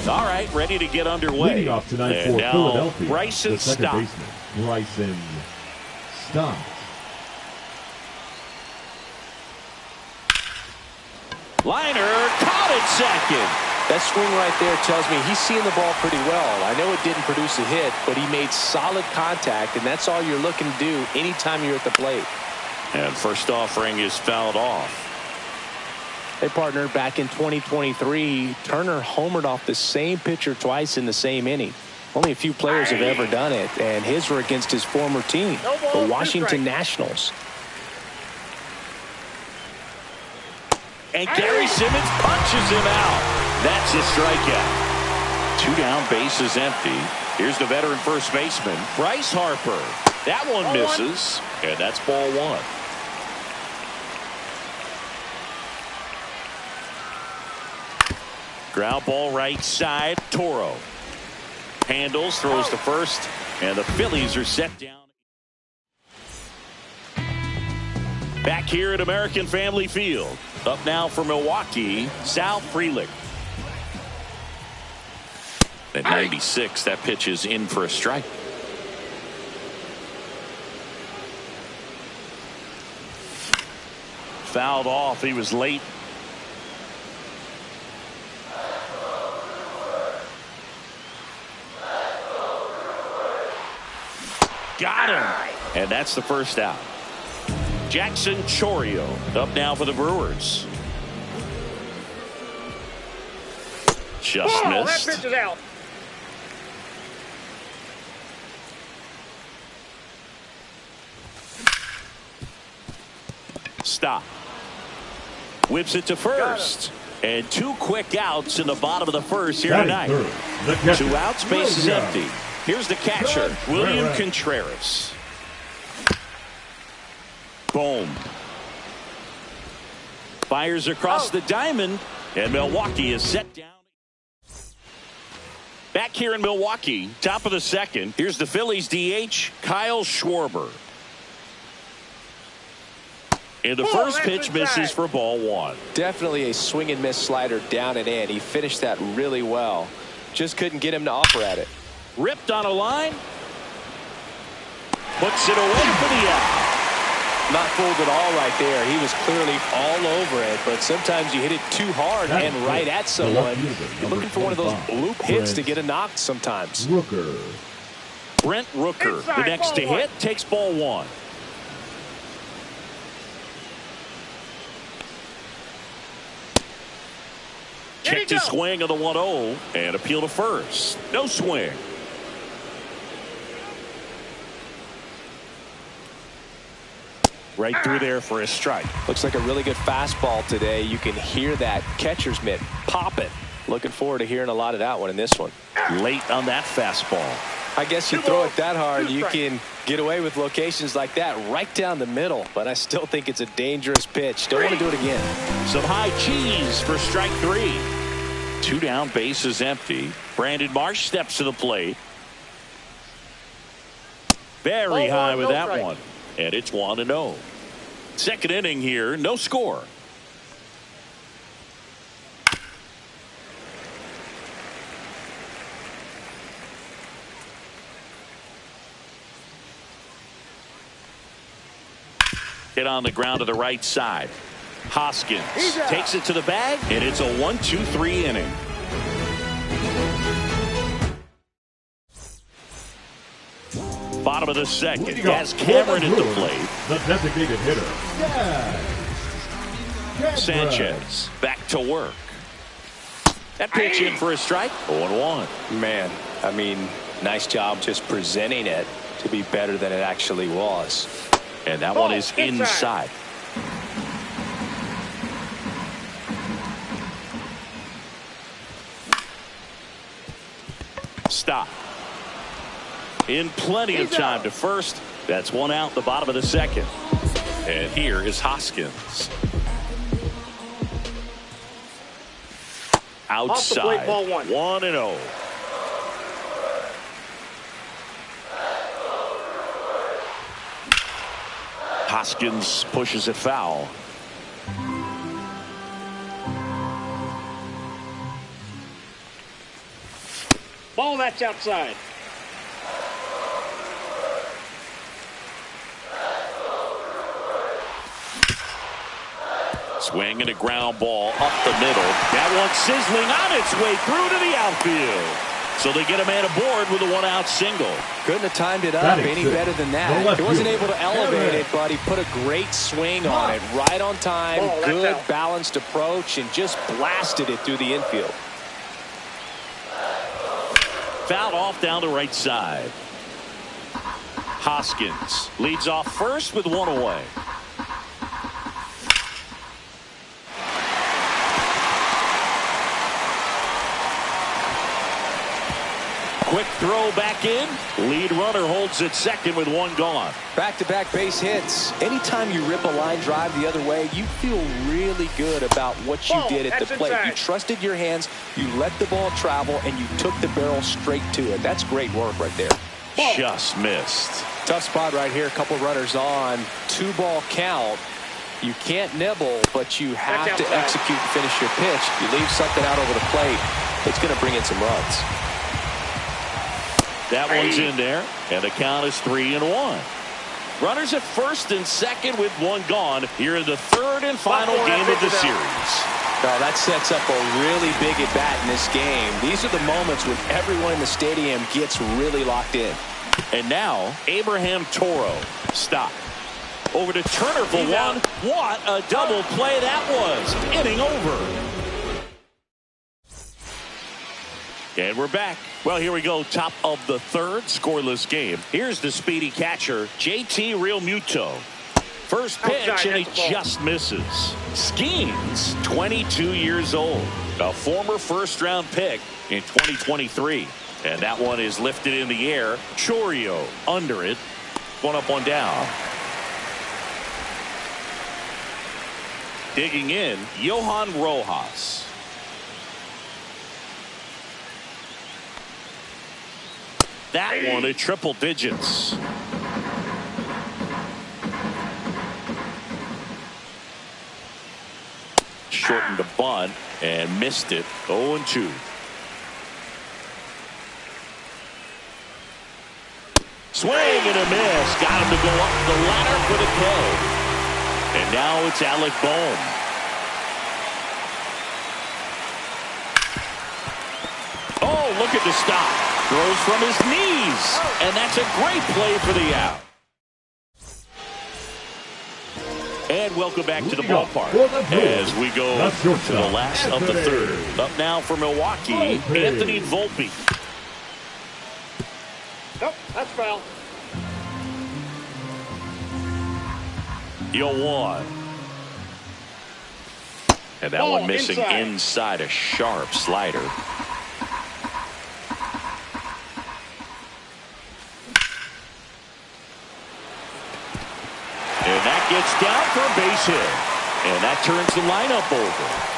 All right, ready to get underway. Leading off tonight and for now, Philadelphia, Bryson the second Stott. baseman, Bryson Stott. Liner caught at second. That swing right there tells me he's seeing the ball pretty well. I know it didn't produce a hit, but he made solid contact, and that's all you're looking to do anytime you're at the plate. And first offering is fouled off. Hey, partner, back in 2023, Turner homered off the same pitcher twice in the same inning. Only a few players have ever done it, and his were against his former team, the Washington Nationals. And Gary Simmons punches him out. That's a strikeout. 2 down, bases empty. Here's the veteran first baseman, Bryce Harper. That one misses, and that's ball 1. Ground ball right side. Toro handles, throws to first, and the Phillies are set down. Back here at American Family Field. Up now for Milwaukee, Sal Frelick. At 96, that pitch is in for a strike. Fouled off. He was late. Got him. And that's the first out. Jackson Chourio up now for the Brewers. Just missed. That pitch is out. Stop. Whips it to first. And 2 quick outs in the bottom of the first here tonight. 2 outs, base is empty. Here's the catcher, William Contreras. Boom. Fires across the diamond, and Milwaukee is set down. Back here in Milwaukee, top of the second. Here's the Phillies DH, Kyle Schwarber. And the first pitch misses for ball 1. Definitely a swing and miss slider down and in. He finished that really well. Just couldn't get him to offer at it. Ripped on a line. Puts it away for the out. Not fooled at all right there. He was clearly all over it, but sometimes you hit it too hard and right at someone. You're looking for one of those bloop hits to get a knock sometimes. Brent Rooker, the next to hit, takes ball 1. Checked his swing on the 1-0 and appeal to first. No swing. Right through there for a strike. Looks like a really good fastball today. You can hear that catcher's mitt popping. Looking forward to hearing a lot of that one in this one. Late on that fastball. I guess you throw it that hard, you can get away with locations like that right down the middle. But I still think it's a dangerous pitch. Don't want to do it again. Some high cheese for strike 3. 2 down, base is empty. Brandon Marsh steps to the plate. Very high with that one. And it's 1-0. Second inning here, no score. Hit on the ground to the right side. Hoskins takes it to the bag, and it's a 1-2-3 inning. Bottom of the second, Gaz Cameron at the plate. The designated hitter, Sanchez back to work. That pitch in for a strike. 0-1. Man, I mean, nice job just presenting it to be better than it actually was. And that one is inside. Stop. In plenty of time to first. That's 1 out, the bottom of the second. And here is Hoskins. Outside. 1-0. Hoskins pushes it foul. Ball that's outside. Swing and a ground ball up the middle. That one sizzling on its way through to the outfield. So they get a man aboard with a one-out single. Couldn't have timed it up any better than that. He wasn't able to elevate it, but he put a great swing on it. Right on time, good balanced approach, and just blasted it through the infield. Fouled off down the right side. Hoskins leads off first with one away. Quick throw back in. Lead runner holds at second with one gone. Back-to-back base hits. Anytime you rip a line drive the other way, you feel really good about what you did at the plate. You trusted your hands, you let the ball travel, and you took the barrel straight to it. That's great work right there. Just missed. Tough spot right here. A couple runners on. 2-ball count. You can't nibble, but you have to execute and finish your pitch. You leave something out over the plate, it's going to bring in some runs. That one's in there, and the count is 3-1. Runners at first and second with one gone here in the third and final game of the series. Well, that sets up a really big at-bat in this game. These are the moments when everyone in the stadium gets really locked in. And now, Abraham Toro. Stop. Over to Turner for one. What a double play that was. Inning over. And we're back. Well, here we go. Top of the third, scoreless game. Here's the speedy catcher, JT Realmuto. First pitch, and he just misses. Skeens, 22 years old. A former first-round pick in 2023. And that one is lifted in the air. Chourio under it. One up, one down. Digging in, Johan Rojas. That one at triple digits. Shortened the bunt and missed it. 0-2. Swing and a miss. Got him to go up the ladder for the K. And now it's Alec Bohm. Oh, look at the stop. Throws from his knees. And that's a great play for the out. And welcome back to the ballpark as we go to the last of the third. Up now for Milwaukee, Anthony Volpe. Nope, that's foul. 0-1. And that one missing inside a sharp slider. And that gets down for a base hit. And that turns the lineup over.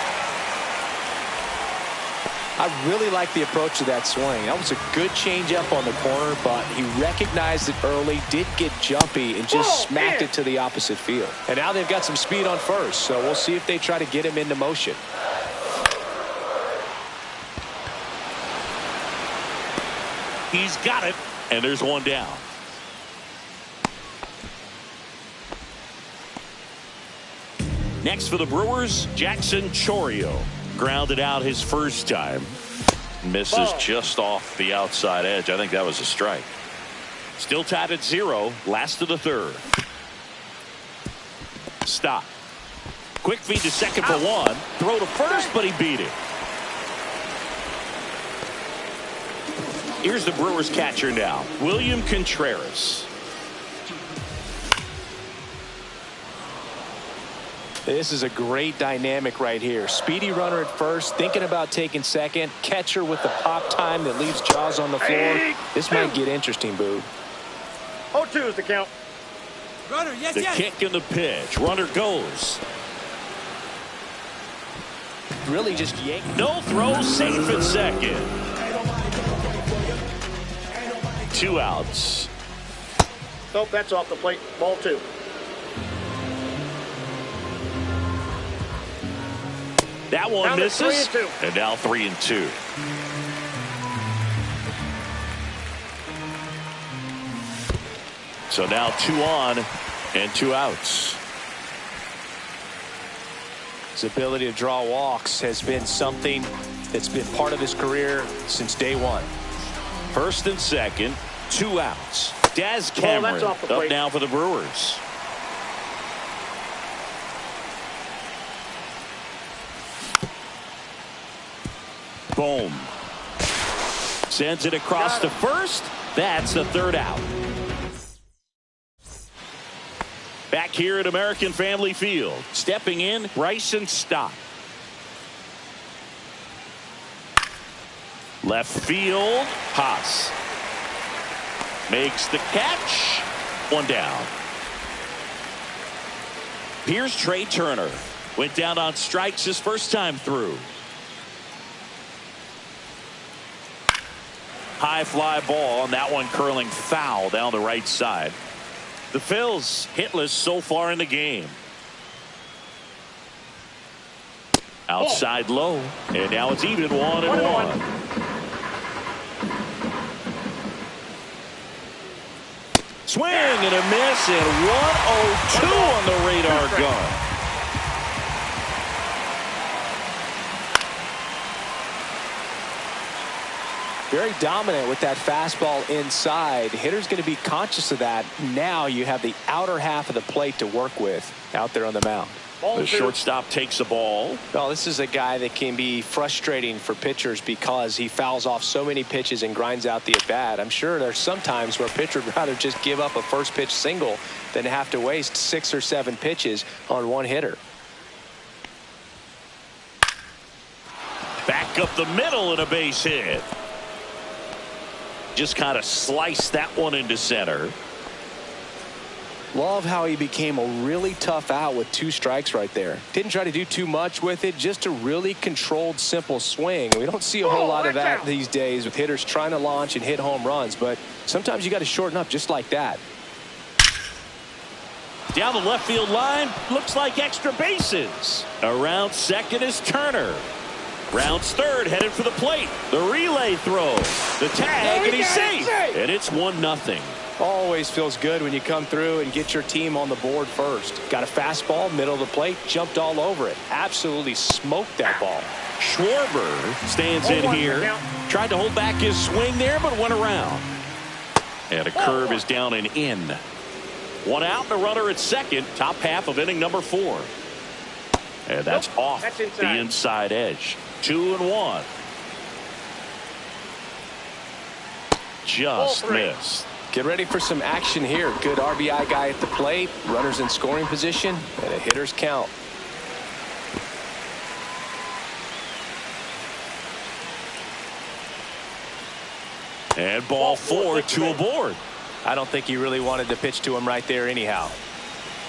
I really like the approach to that swing. That was a good changeup on the corner, but he recognized it early, did get jumpy, and just smacked it to the opposite field. And now they've got some speed on first, so we'll see if they try to get him into motion. He's got it, and there's one down. Next for the Brewers, Jackson Chourio. Grounded out his first time. Misses just off the outside edge. I think that was a strike. Still tied at 0. Last of the third. Stop. Quick feed to second for one. Throw to first, but he beat it. Here's the Brewers catcher now, William Contreras. This is a great dynamic right here. Speedy runner at first, thinking about taking second. Catcher with the pop time that leaves Jaws on the floor. This might get interesting, Boo. 0-2 is the count. Runner, yes, the kick and the pitch. Runner goes. Really just yanked. No throw, safe at second. 2 outs. Nope, that's off the plate. Ball 2. That one misses. And now 3-2. So now 2 on and 2 outs. His ability to draw walks has been something that's been part of his career since day one. First and second, 2 outs. Daz Cameron that's up now for the Brewers. Boom. Sends it across to first. That's the 3rd out. Back here at American Family Field. Stepping in, Bryson Stott. Left field, Haas. Makes the catch. 1 down. Here's Trey Turner. Went down on strikes his first time through. High fly ball, and that one curling foul down the right side. The Phils hitless so far in the game. Outside low, and now it's even 1-1. Swing and a miss, and 102 on the radar gun. Very dominant with that fastball inside. Hitter's going to be conscious of that. Now you have the outer half of the plate to work with out there on the mound. The shortstop takes the ball. Well, this is a guy that can be frustrating for pitchers because he fouls off so many pitches and grinds out the at-bat. I'm sure there's some times where a pitcher would rather just give up a first pitch single than have to waste 6 or 7 pitches on one hitter. Back up the middle and a base hit. Just kind of sliced that one into center. Love how he became a really tough out with 2 strikes right there. Didn't try to do too much with it, just a really controlled, simple swing. We don't see a whole lot of that these days with hitters trying to launch and hit home runs, but sometimes you got to shorten up just like that. Down the left field line, looks like extra bases. Around second is Turner. Rounds third, headed for the plate. The relay throw. The tag, and he's safe. And it's 1-0. Always feels good when you come through and get your team on the board first. Got a fastball, middle of the plate, jumped all over it. Absolutely smoked that ball. Schwarber stands in here. Tried to hold back his swing there, but went around. And a curve is down and in. 1 out, the runner at second. Top half of inning number 4. And that's off the inside edge. 2-1. Just missed. Get ready for some action here. Good RBI guy at the plate. Runners in scoring position. And a hitter's count. And ball 4, 2 aboard. I don't think he really wanted to pitch to him right there anyhow.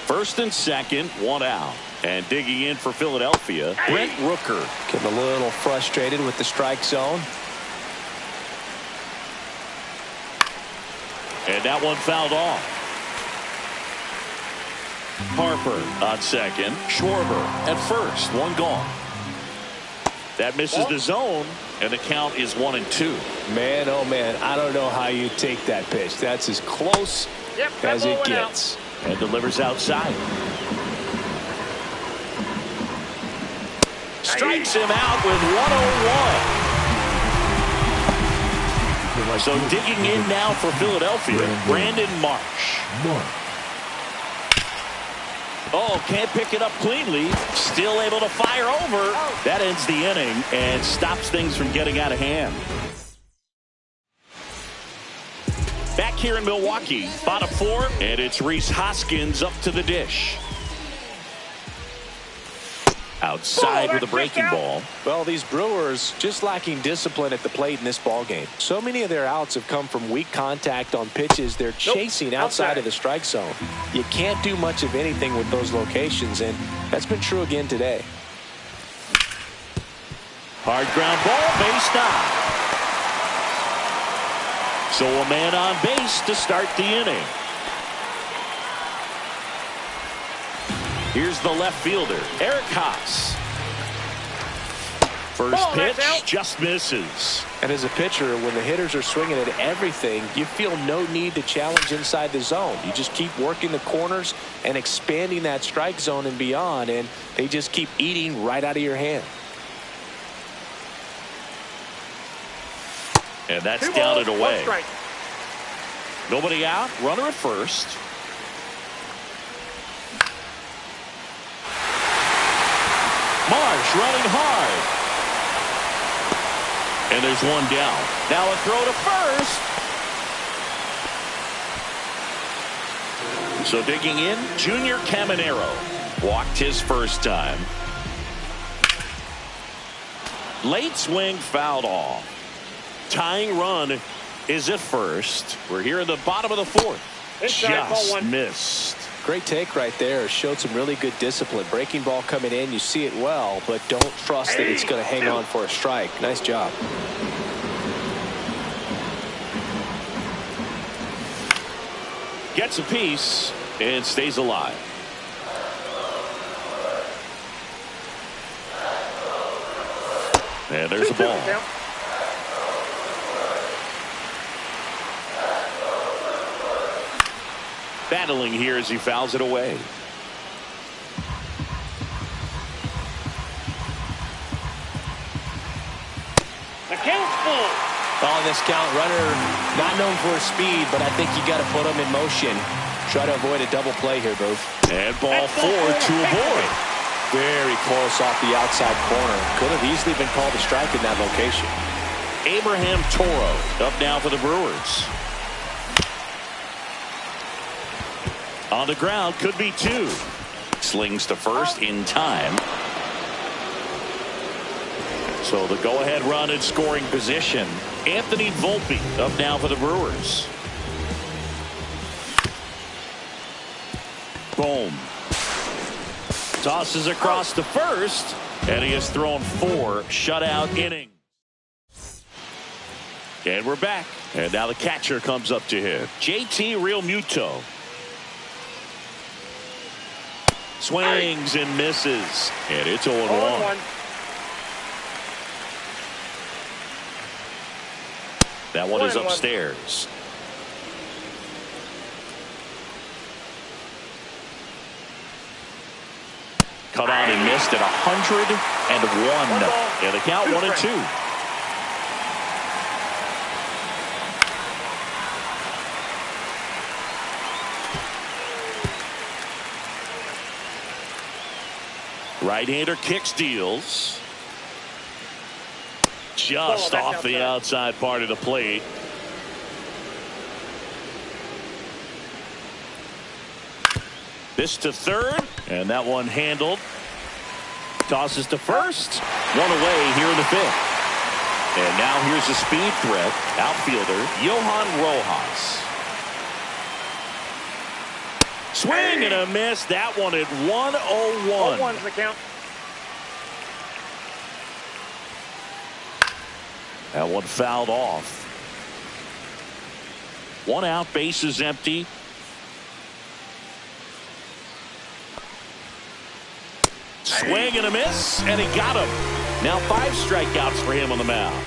First and second, 1 out. And digging in for Philadelphia, Brent Rooker. Getting a little frustrated with the strike zone. And that one fouled off. Harper on second. Schwarber at first. 1 gone. That misses the zone, and the count is 1-2. Man, oh man, I don't know how you take that pitch. That's as close as it gets. And delivers outside. Strikes him out with 101. So digging in now for Philadelphia, Brandon Marsh. Oh, can't pick it up cleanly. Still able to fire over. That ends the inning and stops things from getting out of hand. Back here in Milwaukee, bottom 4, and it's Rhys Hoskins up to the dish. Outside with a breaking ball. Well, these Brewers just lacking discipline at the plate in this ball game. So many of their outs have come from weak contact on pitches they're chasing outside of the strike zone. You can't do much of anything with those locations, and that's been true again today. Hard ground ball, base knock. So a man on base to start the inning. Here's the left fielder, Eric Haas. First Ball, that's pitch out. just misses. And as a pitcher, when the hitters are swinging at everything, you feel no need to challenge inside the zone. You just keep working the corners and expanding that strike zone and beyond, and they just keep eating right out of your hand. And that's 2 down balls, and 1 away. strike. Nobody out. Runner at first. Marsh running hard. And there's one down. Now a throw to first. So digging in, Junior Caminero walked his first time. Late swing fouled off. Tying run is at first. We're here in the bottom of the 4th. Inside, ball Just 1. missed. Great take right there. Showed some really good discipline. Breaking ball coming in, you see it well, but don't trust that it's going to hang on for a strike. Nice job. Gets a piece and stays alive. And there's the 2-2 ball. count. Battling here as he fouls it away. The count's full. On this count, runner not known for his speed, but I think you got to put him in motion. Try to avoid a double play here, Booth. And ball 4 to avoid. Very close off the outside corner. Could have easily been called a strike in that location. Abraham Toro up now for the Brewers. On the ground, could be 2. Slings to first in time. So the go-ahead run in scoring position. Anthony Volpe up now for the Brewers. Boom. Tosses across to first, and he has thrown 4 shutout innings. And we're back. And now the catcher comes up to him. JT Realmuto. Swings and misses. And it's 0-1. 0-1. That one is 1-1. upstairs. Cut on and missed at 101. And the count 1-2. Right-hander kicks, deals. Just Ball, off the outside part of the plate. This to third, and that one handled. Tosses to first. One away here in the 5th. And now here's the speed threat. Outfielder Johan Rojas. Swing and a miss. That one at 101. 0-1's the count. That one fouled off. 1 out, bases empty. Swing and a miss, and he got him. Now 5 strikeouts for him on the mound.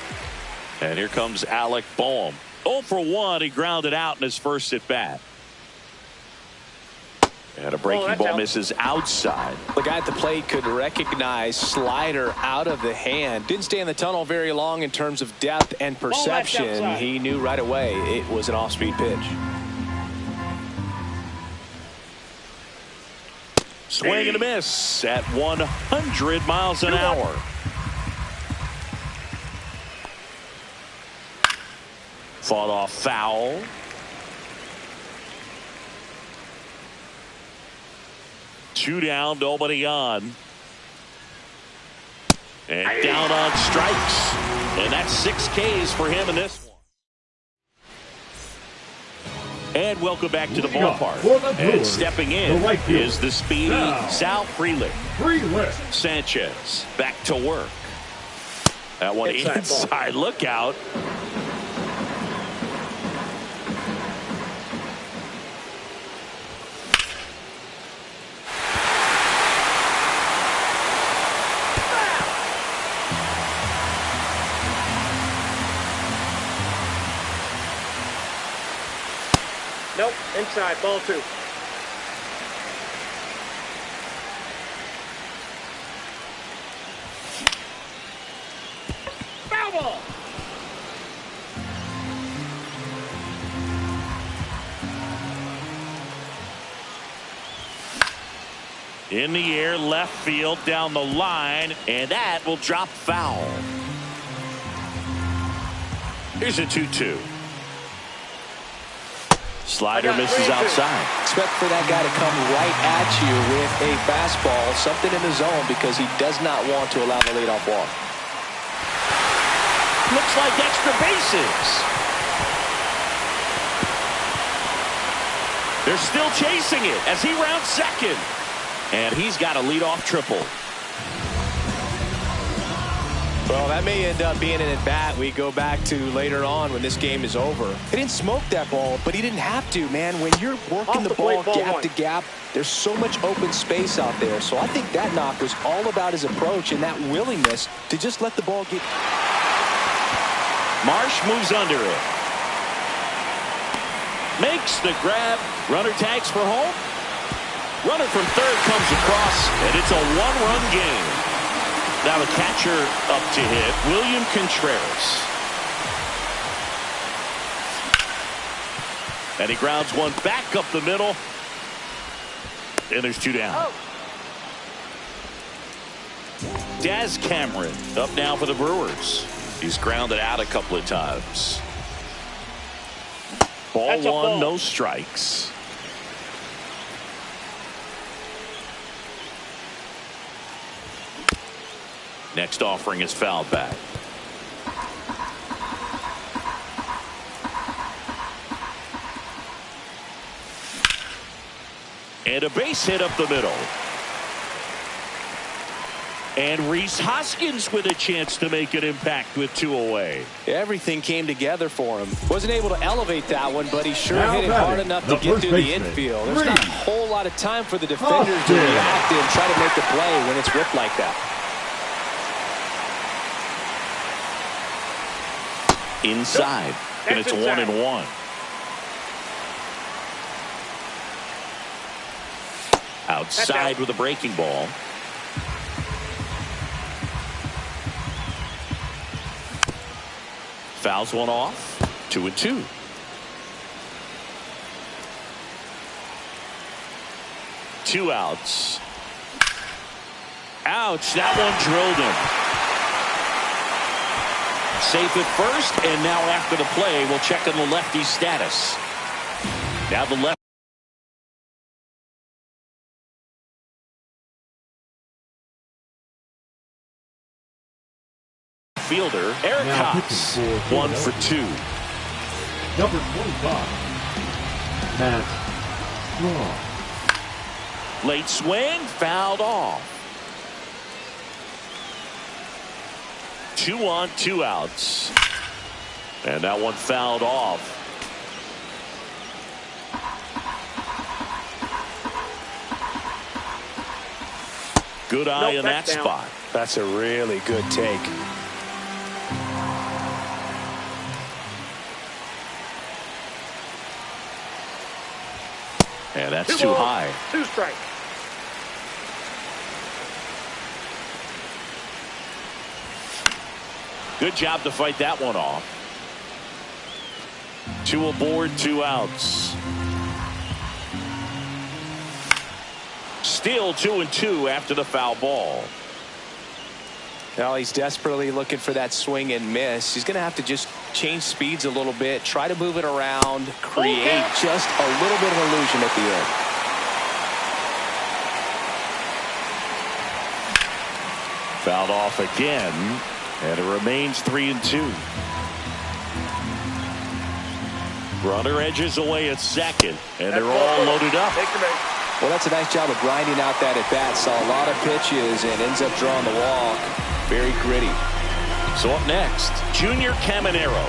And here comes Alec Boehm. 0 for 1. He grounded out in his first at bat. And a breaking ball misses outside. The guy at the plate could recognize slider out of the hand. Didn't stay in the tunnel very long in terms of depth and perception. He knew right away it was an off-speed pitch. Swing and a miss at 100 miles an hour. Fought off foul. Two down, nobody on. And down on strikes. And that's 6 Ks for him in this one. And welcome back to the ballpark. And stepping in is the speedy Sal Frelick. Sanchez back to work. That one inside lookout. Nope, inside, ball 2. Foul ball. In the air, left field, down the line, and that will drop foul. Here's a 2-2. Slider misses outside. Expect for that guy to come right at you with a fastball, something in the zone, because he does not want to allow the leadoff walk. Looks like extra bases. They're still chasing it as he rounds second. And he's got a leadoff triple. Well, that may end up being an at-bat we go back to later on when this game is over. He didn't smoke that ball, but he didn't have to, man. When you're working the ball gap to gap, there's so much open space out there. So I think that knock was all about his approach and that willingness to just let the ball get. Marsh moves under it. Makes the grab. Runner tags for home. Runner from third comes across, and it's a one-run game. Now the catcher up to hit, William Contreras. And he grounds one back up the middle. And there's 2 down. Daz Cameron up now for the Brewers. He's grounded out a couple of times. Ball 1, no strikes. Next offering is fouled back. And a base hit up the middle. And Rhys Hoskins with a chance to make an impact with 2 away. Everything came together for him. Wasn't able to elevate that one, but he sure hit it hard enough to get through the infield. There's not a whole lot of time for the defenders to react and try to make the play when it's ripped like that. Inside, and it's 1-1. Outside with a breaking ball. Fouls one off. 2-2. Two outs. Ouch, that one drilled him. Safe at first, and now after the play, we'll check on the lefty's status. Now the left fielder, Eric Cox, 1 for 2. Number 25, Matt Straw. Late swing, fouled off. 2 on, 2 outs. And that one fouled off. Good eye in that spot. That's a really good take. And that's too high. 2 strikes. Good job to fight that one off. 2 aboard, 2 outs. Still 2-2 after the foul ball. Now he's desperately looking for that swing and miss. He's going to have to just change speeds a little bit, try to move it around, create just a little bit of illusion at the end. Fouled off again, and it remains 3-2. Runner edges away at second, and they're all loaded up. Well, that's a nice job of grinding out that at-bat. Saw a lot of pitches and ends up drawing the walk. Very gritty. So up next, Junior Caminero.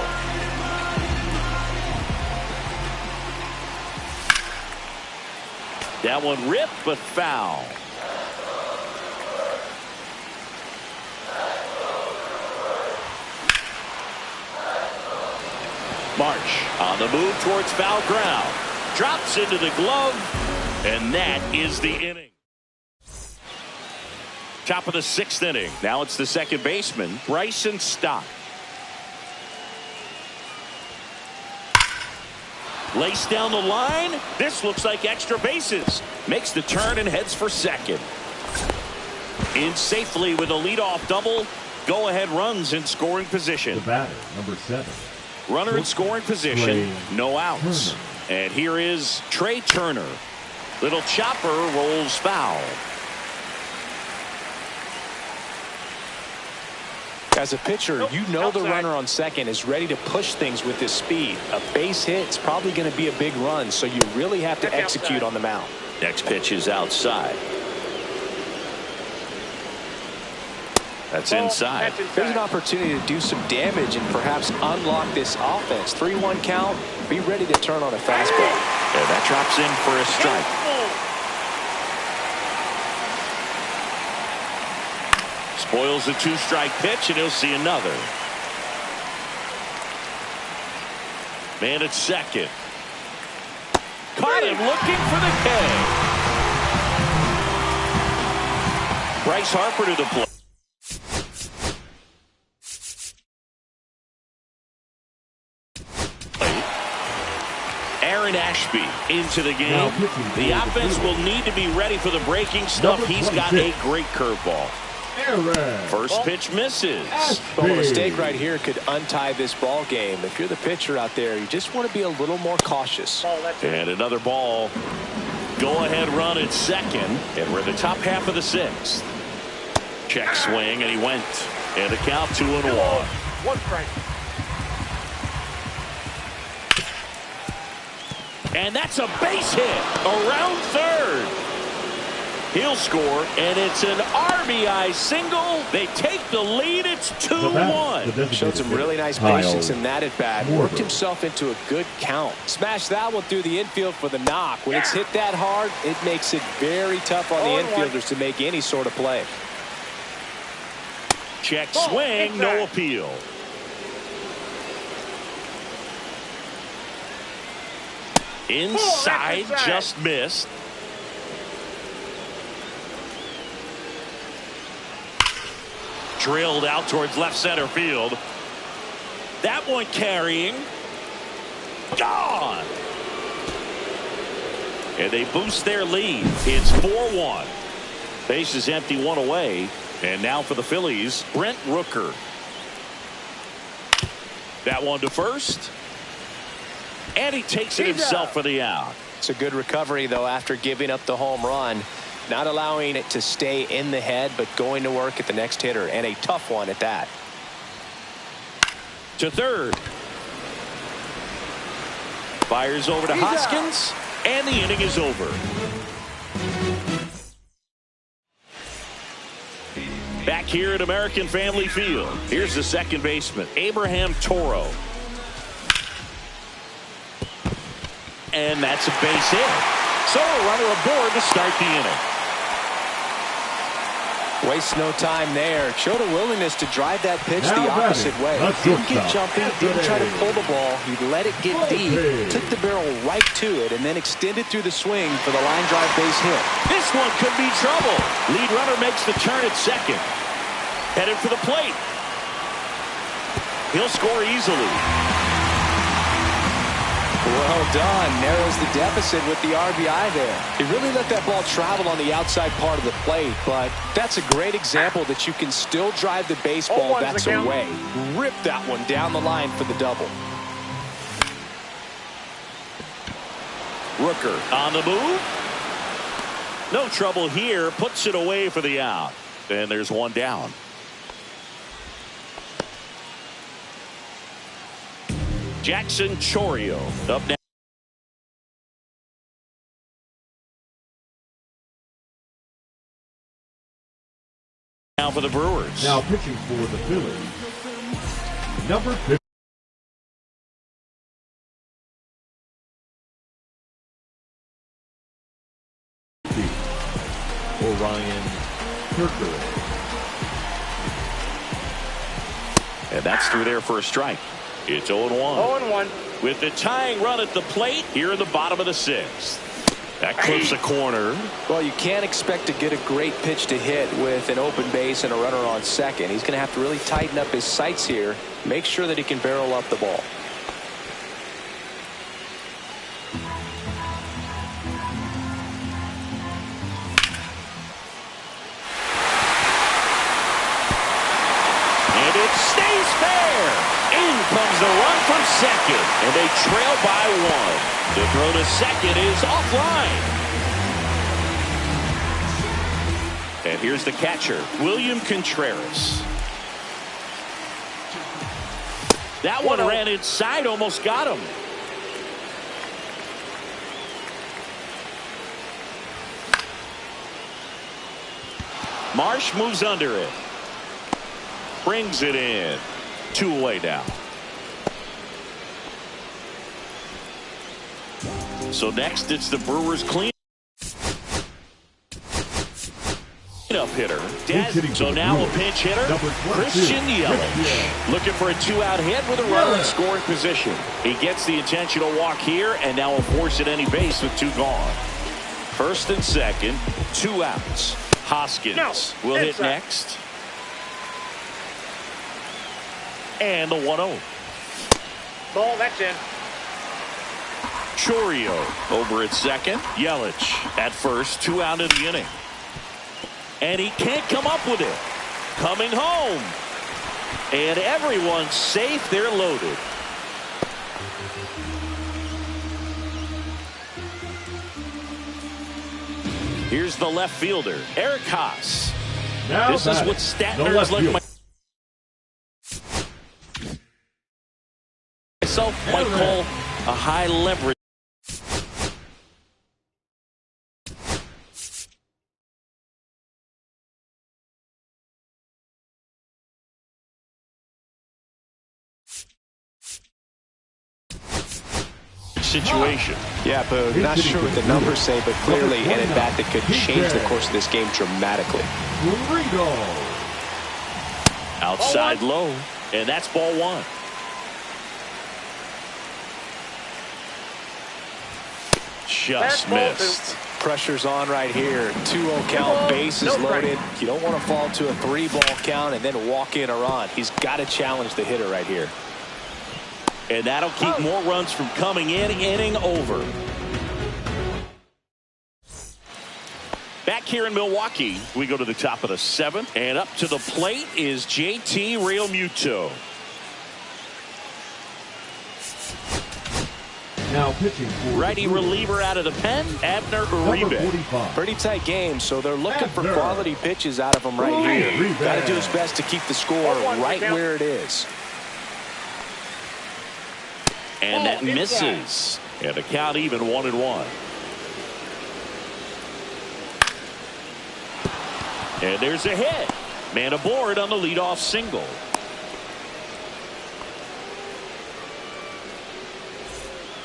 That one ripped, but foul. Marsh on the move towards foul ground. Drops into the glove, and that is the inning. Top of the 6th inning. Now it's the second baseman, Bryson Stott. Laced down the line. This looks like extra bases. Makes the turn and heads for second. In safely with a leadoff double. Go-ahead runs in scoring position. The batter, number 7. Runner in scoring position. No outs. And here is Trey Turner. Little chopper rolls foul. As a pitcher, you know the runner on second is ready to push things with his speed. A base hit is probably going to be a big run, so you really have to execute on the mound. Next pitch is outside. That's inside. There's an opportunity to do some damage and perhaps unlock this offense. 3-1 count. Be ready to turn on a fastball. And that drops in for a strike. Spoils the 2-strike pitch, and he'll see another. Man at second. Caught him looking for the K. Bryce Harper to the plate. Aaron Ashby into the game. The offense will need to be ready for the breaking stuff. He's got a great curveball. First pitch misses. Well, a mistake right here could untie this ball game. If you're the pitcher out there, you just want to be a little more cautious. And another ball. Go-ahead run at second. And we're in the top half of the 6th. Check swing, and he went. And the count 2-1. 1 strike. And that's a base hit around third. He'll score, and it's an RBI single. They take the lead. It's 2-1. Showed some really nice patience in that at bat. Worked himself into a good count. Smashed that one through the infield for the knock. When it's hit that hard, it makes it very tough on the infielders to make any sort of play. Check swing, no appeal. Inside, just missed. Drilled out towards left center field. That one carrying. Gone. And they boost their lead. It's 4-1. Base is empty, 1 away. And now for the Phillies, Brent Rooker. That one to first. And he takes it himself for the out. It's a good recovery, though, after giving up the home run. Not allowing it to stay in the head, but going to work at the next hitter, and a tough one at that. To third. Fires over to Hoskins, and the inning is over. Back here at American Family Field, here's the second baseman, Abraham Toro. And that's a base hit. So a runner aboard to start the inning. Wastes no time there. Showed a willingness to drive that pitch the opposite way. Didn't get jumpy, didn't try to pull the ball. He let it get deep, took the barrel right to it, and then extended through the swing for the line drive base hit. This one could be trouble. Lead runner makes the turn at second. Headed for the plate. He'll score easily. Well done. Narrows the deficit with the RBI there. He really let that ball travel on the outside part of the plate, but that's a great example that you can still drive the baseball bats away. Rip that one down the line for the double. Rooker on the move. No trouble here. Puts it away for the out. And there's one down. Jackson Chourio up now. Now for the Brewers. Now pitching for the Phillies, number 50. Orion Kirker. And that's through there for a strike. It's 0-1. 0-1. With the tying run at the plate here in the bottom of the sixth. That clips a corner. Well, you can't expect to get a great pitch to hit with an open base and a runner on second. He's going to have to really tighten up his sights here. Make sure that he can barrel up the ball. And it stays fair. In comes the run from second. And they trail by one. The throw to second is offline. And here's the catcher, William Contreras. That one ran inside, almost got him. Marsh moves under it. Brings it in. 2 away now. So next it's the Brewers clean up hitter. So now a pinch hitter, Christian Yelich. Looking for a 2-out hit with a runner in scoring position. He gets the intentional walk here and now a force at any base with 2 gone. First and second, 2 outs. Hoskins will hit next. And the 1-0. Ball, that's in. Chorio over at second. Yelich at first, 2 out of the inning. And he can't come up with it. Coming home. And everyone's safe. They're loaded. Here's the left fielder, Eric Haas. Now this is what Statner's like myself might call a high leverage situation. Yeah, but not sure what the numbers say, but clearly an at-bat that could change the course of this game dramatically. Outside low, and that's ball 1. Just missed. Pressure's on right here. 2-0 count, bases loaded. You don't want to fall to a 3-ball count and then walk in a run. He's got to challenge the hitter right here. And that'll keep more runs from coming in. Inning over. Back here in Milwaukee, we go to the top of the 7th. And up to the plate is JT Realmuto. Now pitching for righty reliever out of the pen, Abner Uribe. Pretty tight game, so they're looking for quality pitches out of him right here. Got to do his best to keep the score right where it is. And that misses. And the count even 1-1. And there's a hit. Man aboard on the leadoff single.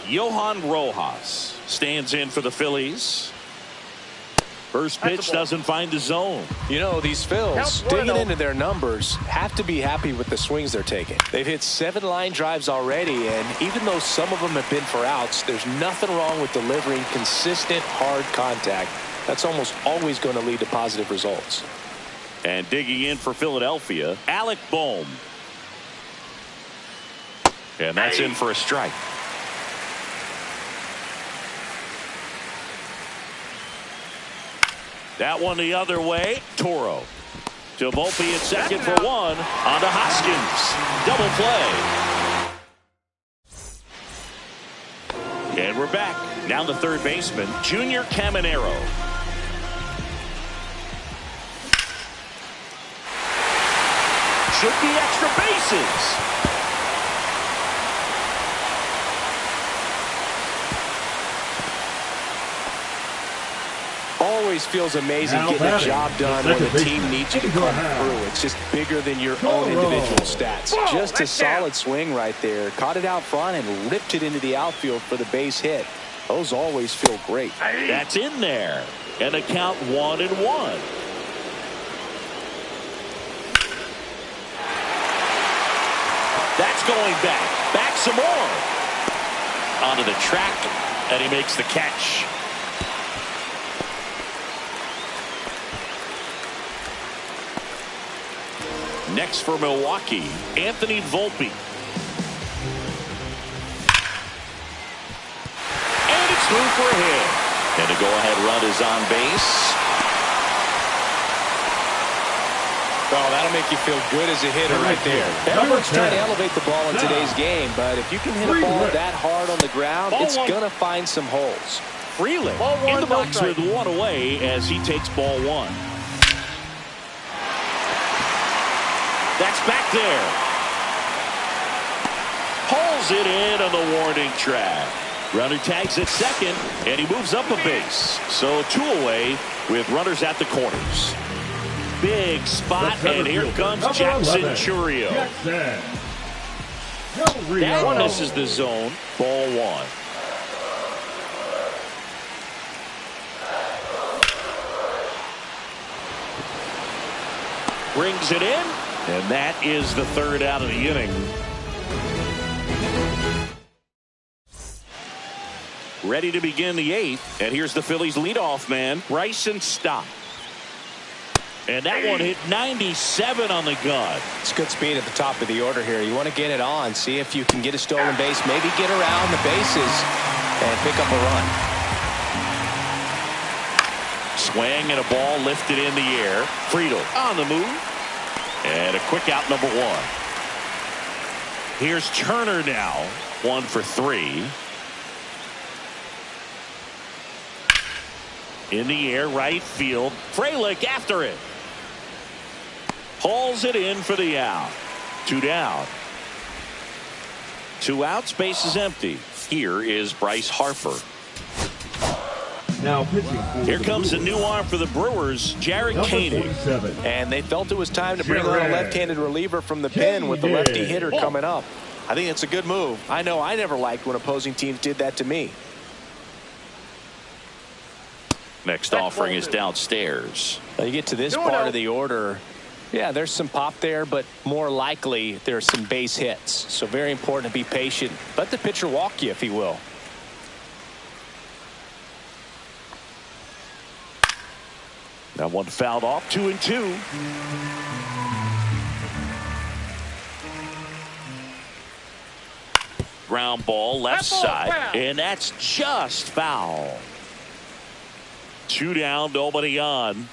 Johan Rojas stands in for the Phillies. First pitch doesn't find the zone. You know, these Phils, digging into their numbers, have to be happy with the swings they're taking. They've hit 7 line drives already, and even though some of them have been for outs, there's nothing wrong with delivering consistent, hard contact. That's almost always going to lead to positive results. And digging in for Philadelphia, Alec Bohm. And that's in for a strike. That one the other way. Toro to Volpe at second for 1 on to Hoskins. Double play. And we're back. Now the third baseman, Junior Caminero. Should be extra bases. Always feels amazing getting the job done when the team needs you to come through. It's just bigger than your own individual stats. Just a solid swing right there. Caught it out front and ripped it into the outfield for the base hit. Those always feel great. That's in there. And the count 1-1. That's going back some more. Onto the track, and he makes the catch. Next for Milwaukee, Anthony Volpe. And it's through for a hit. And a go-ahead run is on base. Oh, that'll make you feel good as a hitter right there. Everyone's trying to elevate the ball in today's game, but if you can hit a ball that hard on the ground, it's going to find some holes. Freeland in the box with one away as he takes ball one. That's back there. Pulls it in on the warning track. Runner tags at second, and he moves up a base. So 2 away with runners at the corners. Big spot, and here comes Jackson Churio. That one misses the zone. Ball one. Brings it in, and that is the third out of the inning. Ready to begin the 8th, and here's the Phillies leadoff man, Bryson Stott. And that one hit 97 on the gun. It's good speed at the top of the order here. You want to get it on, see if you can get a stolen base, maybe get around the bases and pick up a run. Swing and a ball lifted in the air. Friedel on the move. And a quick out, number 1. Here's Turner now. 1 for 3. In the air, right field. Frelick after it. Pulls it in for the out. 2 down. 2 outs, base is empty. Here is Bryce Harper. Now pitching for Here comes a new arm for the Brewers, Jared Koenig. And they felt it was time to bring on a left-handed reliever from the pen with the lefty hitter coming up. I think it's a good move. I know I never liked when opposing teams did that to me. Next offering is downstairs. Now you get to this part of the order. Yeah, there's some pop there, but more likely there's some base hits. So very important to be patient. Let the pitcher walk you if he will. That one fouled off. 2-2. Ground ball left side, and that's just foul. 2 down, nobody on.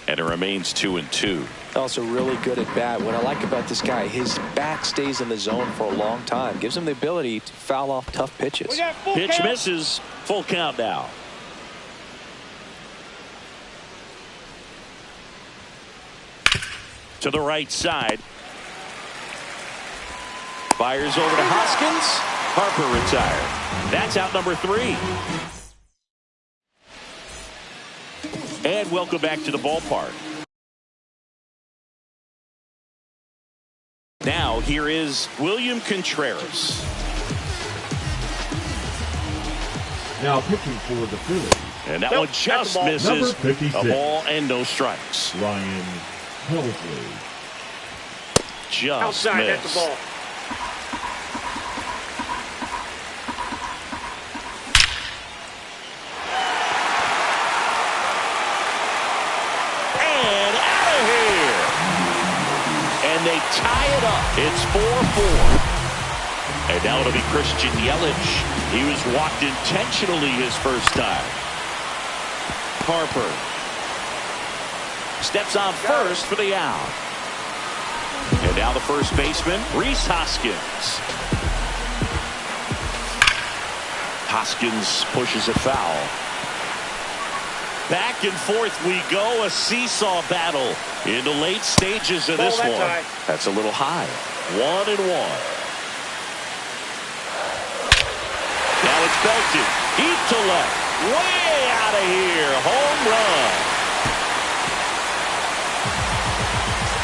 And it remains 2-2. Also really good at bat. What I like about this guy, his bat stays in the zone for a long time. Gives him the ability to foul off tough pitches. Pitch misses. Full count now. To the right side. Fires over to Hoskins. Harper retired. That's out number 3. And welcome back to the ballpark. Now here is William Contreras. Now pitching for the Phillies. And that one just misses. A ball and no strikes. Ryan Helsley. Just outside, missed. that's the ball. And out of here. And they tie it up. It's 4-4. And now it'll be Christian Yelich. He was walked intentionally his first time. Harper steps on first for the out. And now the first baseman, Rhys Hoskins. Hoskins pushes a foul. Back and forth we go, a seesaw battle in the late stages of this one. That's a little high. 1-1. Now it's belted. Deep to left. Way out of here. Home run.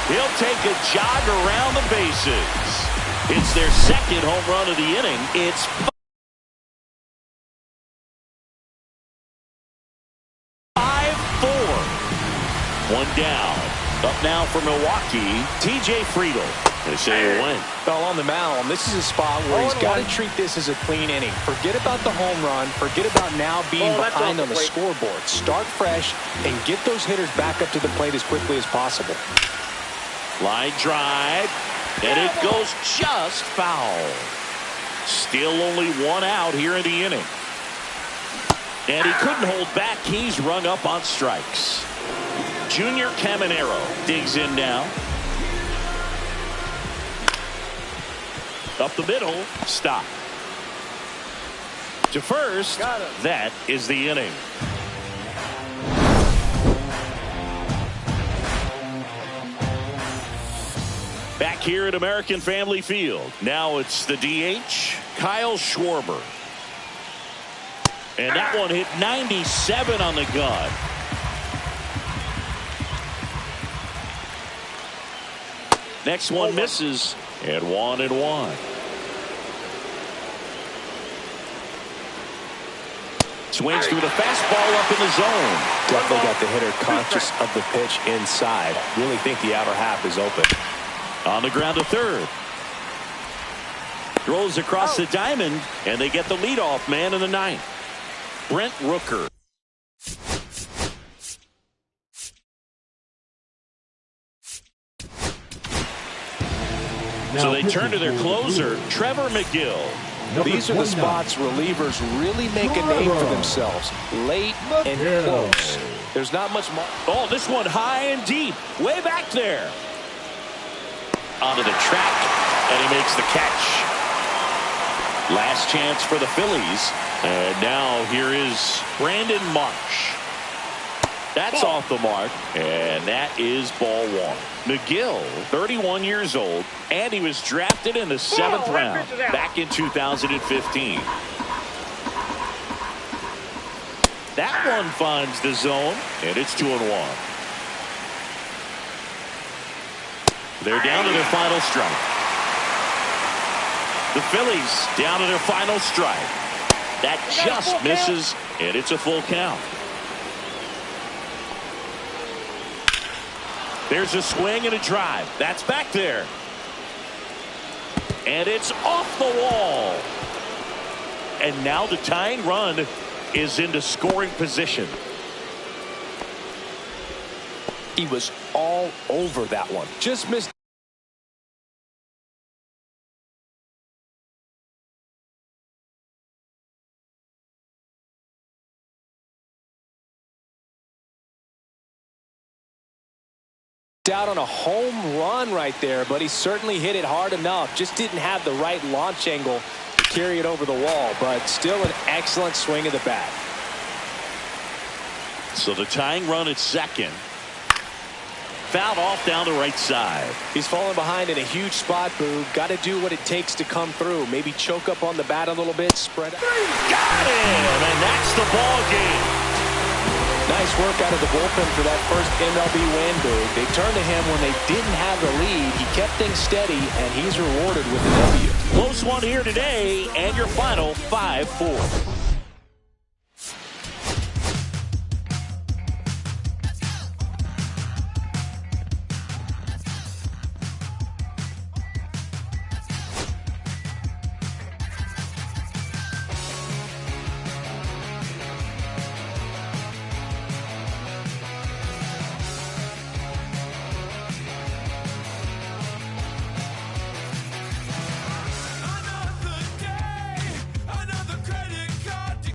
He'll take a jog around the bases. It's their second home run of the inning. It's 5-4. 1 down. Up now for Milwaukee, TJ Friedel. They say a win. Well, on the mound, this is a spot where he's got to treat this as a clean inning. Forget about the home run. Forget about now being behind on the scoreboard. Start fresh and get those hitters back up to the plate as quickly as possible. Line drive, and it goes just foul. Still only one out here in the inning. And he couldn't hold back. He's rung up on strikes. Junior Caminero digs in now. Up the middle, stop. To first, that is the inning. Back here at American Family Field. Now it's the DH, Kyle Schwarber. And that one hit 97 on the gun. Next one misses, and 1-1. Swings through the fastball up in the zone. Definitely got the hitter conscious of the pitch inside. Really think the outer half is open. On the ground to third. Throws across the diamond, and they get the leadoff man in the ninth. Brent Rooker. So they turn to their closer, Trevor McGill. These are the spots relievers really make a name for themselves. Late and close. There's not much more. Oh, this one high and deep. Way back there. Onto the track, and he makes the catch. Last chance for the Phillies. And now here is Brandon Marsh. That's off the mark, and that is ball one. McGill, 31 years old, and he was drafted in the 7th round back in 2015. That one finds the zone, and it's 2-1. They're down to their final strike. The Phillies down to their final strike. That just misses, and it's a full count. There's a swing and a drive. That's back there. And it's off the wall. And now the tying run is into scoring position. He was all over that one. Just missed. Out on a home run right there, but he certainly hit it hard enough. Just didn't have the right launch angle to carry it over the wall, but still an excellent swing of the bat. So the tying run at second. Fouled off down the right side. He's falling behind in a huge spot, Boog. Got to do what it takes to come through. Maybe choke up on the bat a little bit, spread out. Got him, and that's the ball game. Nice work out of the bullpen for that first MLB win, Boog. They turned to him when they didn't have the lead. He kept things steady, and he's rewarded with a W. Close one here today, and your final 5-4.